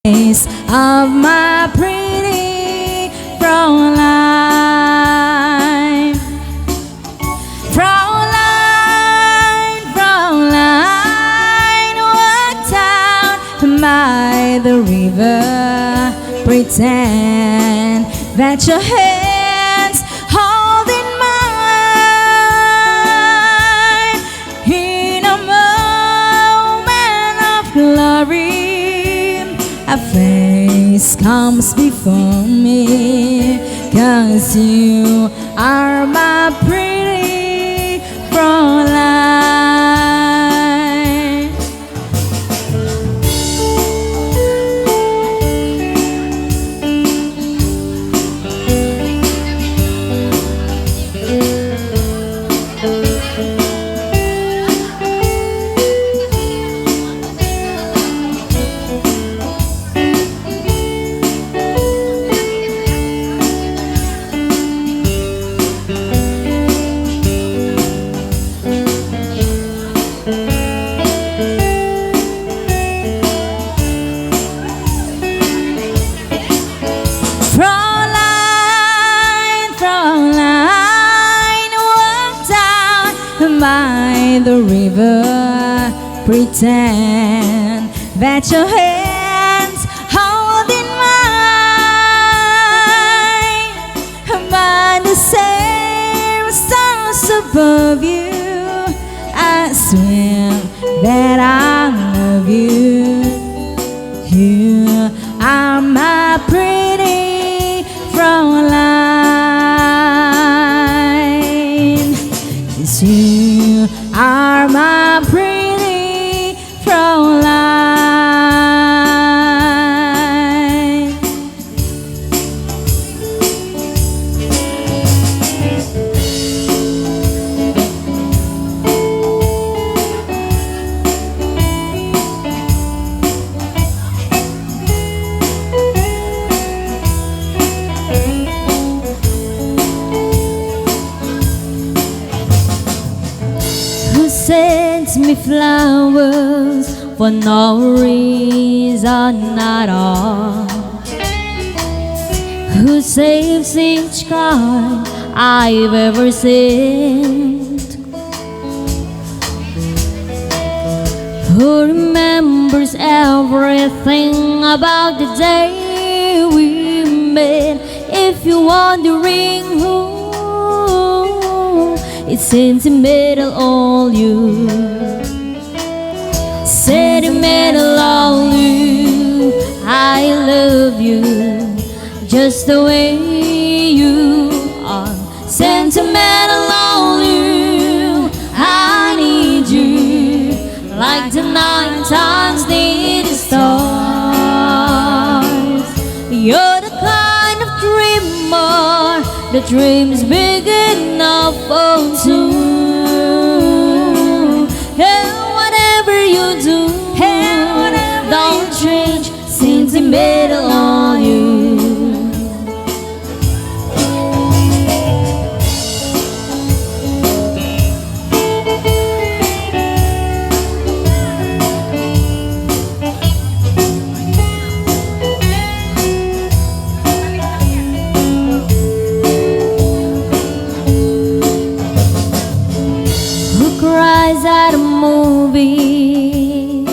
of my pretty Fraulein. Fraulein, Fraulein, walk down by the river, pretend that your hands hold in mine. In a moment of glory, a face comes before me, 'cause you are my pretty Fraulein. By the river, pretend that your hands hold in mine. By the same stars above you, I swear that I love you. You are my pretty Fraulein. Yes, you are my pretty Fraulein. Who sends me flowers for no reason at all? Who saves each card I've ever sent? Who remembers everything about the day we met? If you're wondering who, it's sentimental all you. Sentimental all you. I love you just the way you are. Sentimental all you. I need you like the night times need the stars. You're the kind of dreamer that dreams big enough for two. And whatever you do, don't change, sentimental on you. Cries at the movies,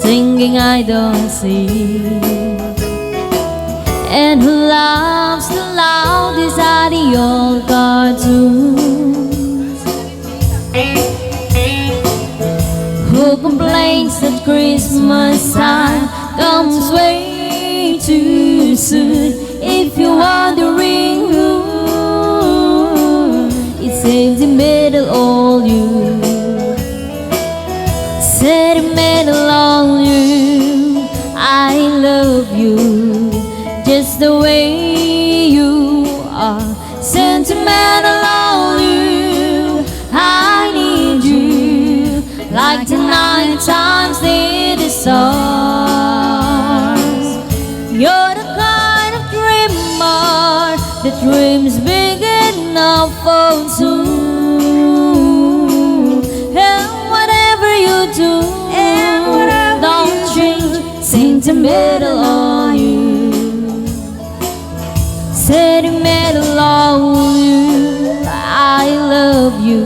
thinking I don't see, and who laughs the loudest at the old cartoons, who complains that Christmas time comes way too soon. If you're wondering who, it's sentimental all you. Sentimental all you. I love you just the way you are. Sentimental all you. I need you like the night times need the stars. You're the kind of dreamer that dreams big enough for two. And whatever you do, don't change, sentimental Sentimental on you, sentimental on you. I love you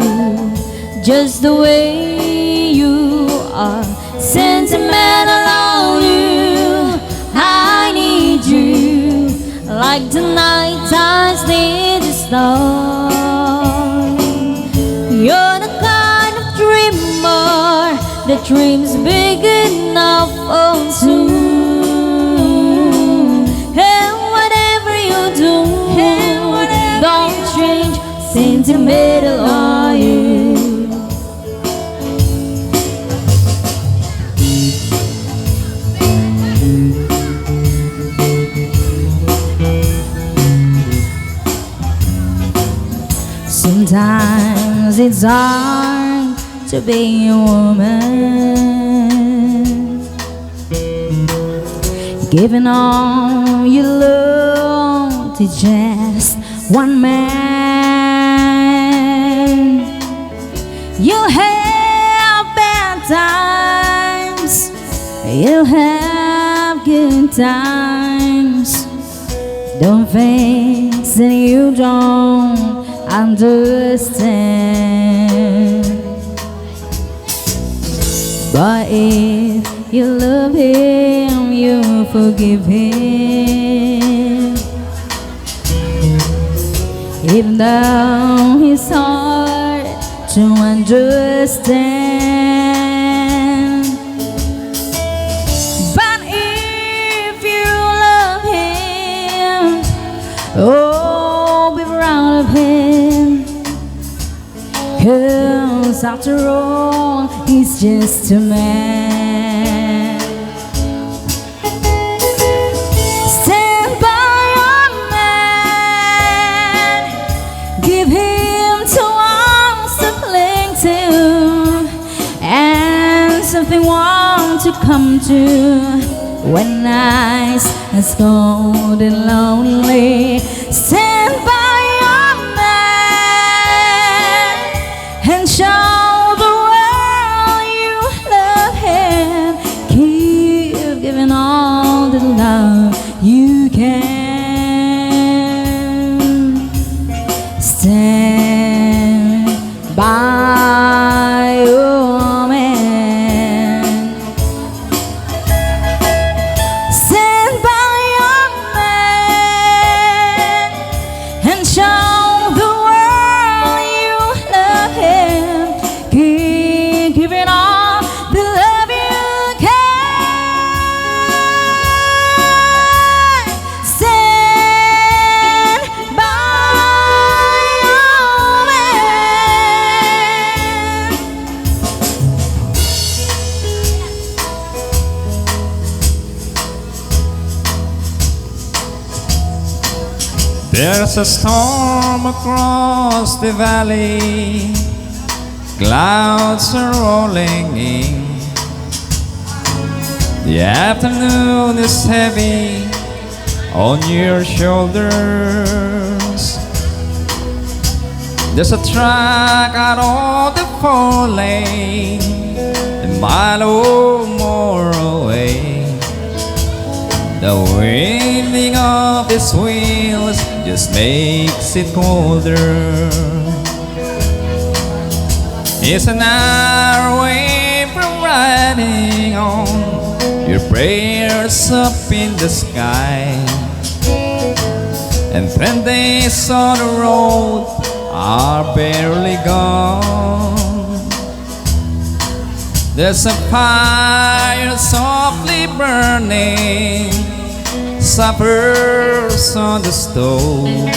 just the way you are. Sentimental on you, I need you like the night times need the stars. You're the kind of dreamer that dreams big enough on soon. And whatever you do, don't change. Sentimental on you. Sometimes it's hard to be a woman, giving all your love to just one man. You'll have bad times, you'll have good times. Don't think that you don't understand. But if you love him, you forgive him, even though he's hard to understand. But if you love him, oh, be proud of him, 'cause after all, he's just a man. Stand by your man, give him 2 arms to cling to, and something warm to come to when nights are cold and lonely. Stand by your man and show the world you love him. Keep giving all the love you can. Stand by your man. Stand by your man and show the world you love him. Keep giving all the love you can. Stand by your man. There's a storm across the valley, clouds are rolling in. The afternoon is heavy on your shoulders. There's a truck out on the 4-lane, a mile or more away. The winding of its wheels just makes it colder. It's an hour away from riding on your prayers up in the sky, and 10 days on the road are barely gone. There's a fire softly burning, supper's on the stove,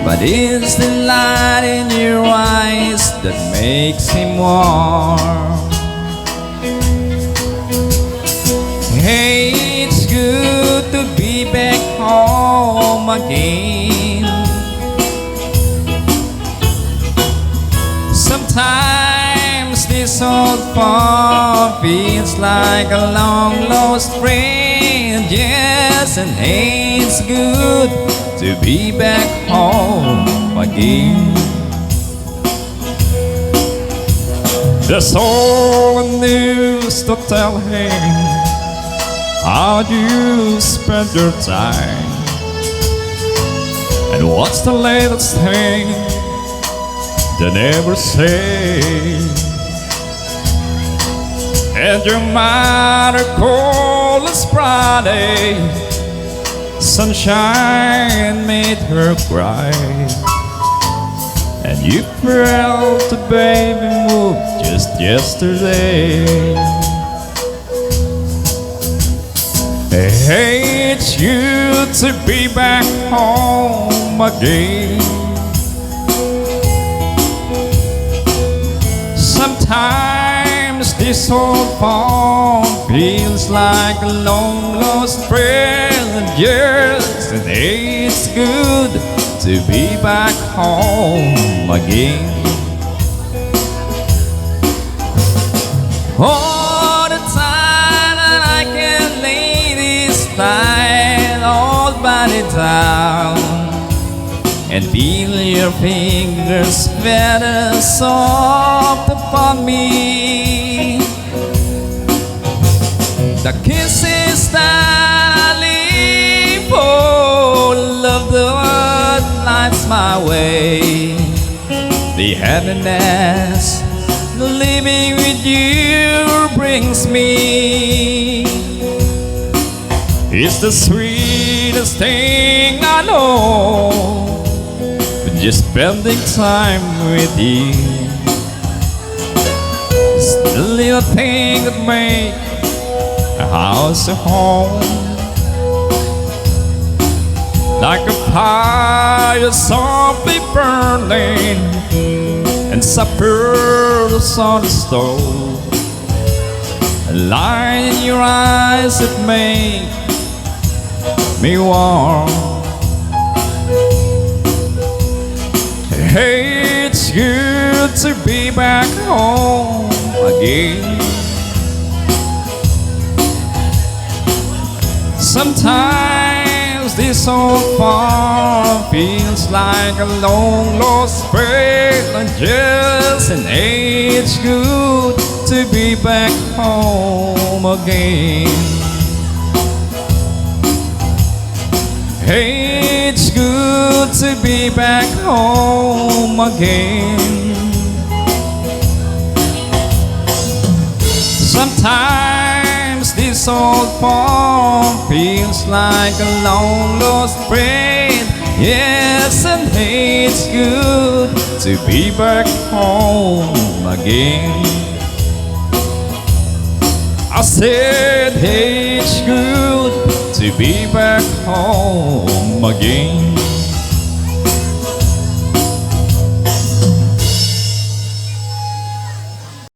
but it's the light in your eyes that makes him warm. Hey, it's good to be back home again. Sometimes this old farm feels like a long lost friend. Yes, and hey, it's good to be back home again. There's all the news to tell him, How do you spend your time? And what's the latest thing they never say? And your mother called us Friday. Sunshine made her cry. And you felt the baby move just yesterday. I hate you to be back home again. Sometimes this old farm feels like a long lost friend. Yes, and it's good to be back home again. All the time that I can lay this fine old body down and feel your fingers better soft upon me. The kisses that I leave for love that lights my way. The happiness living with you brings me. It's the sweetest thing I know, just spending time with you. It's the little thing that make a house a home. Like a fire softly burning and suffers on the stove. A light in your eyes that make me warm. Hey, it's good to be back home again. Sometimes this old farm feels like a long lost friend. Yes, and it's good to be back home again. Hey, it's good to be back home again. Sometimes this old farm feels like a long lost friend. Yes, and hey, it's good to be back home again. I said, hey, it's good to be back home again.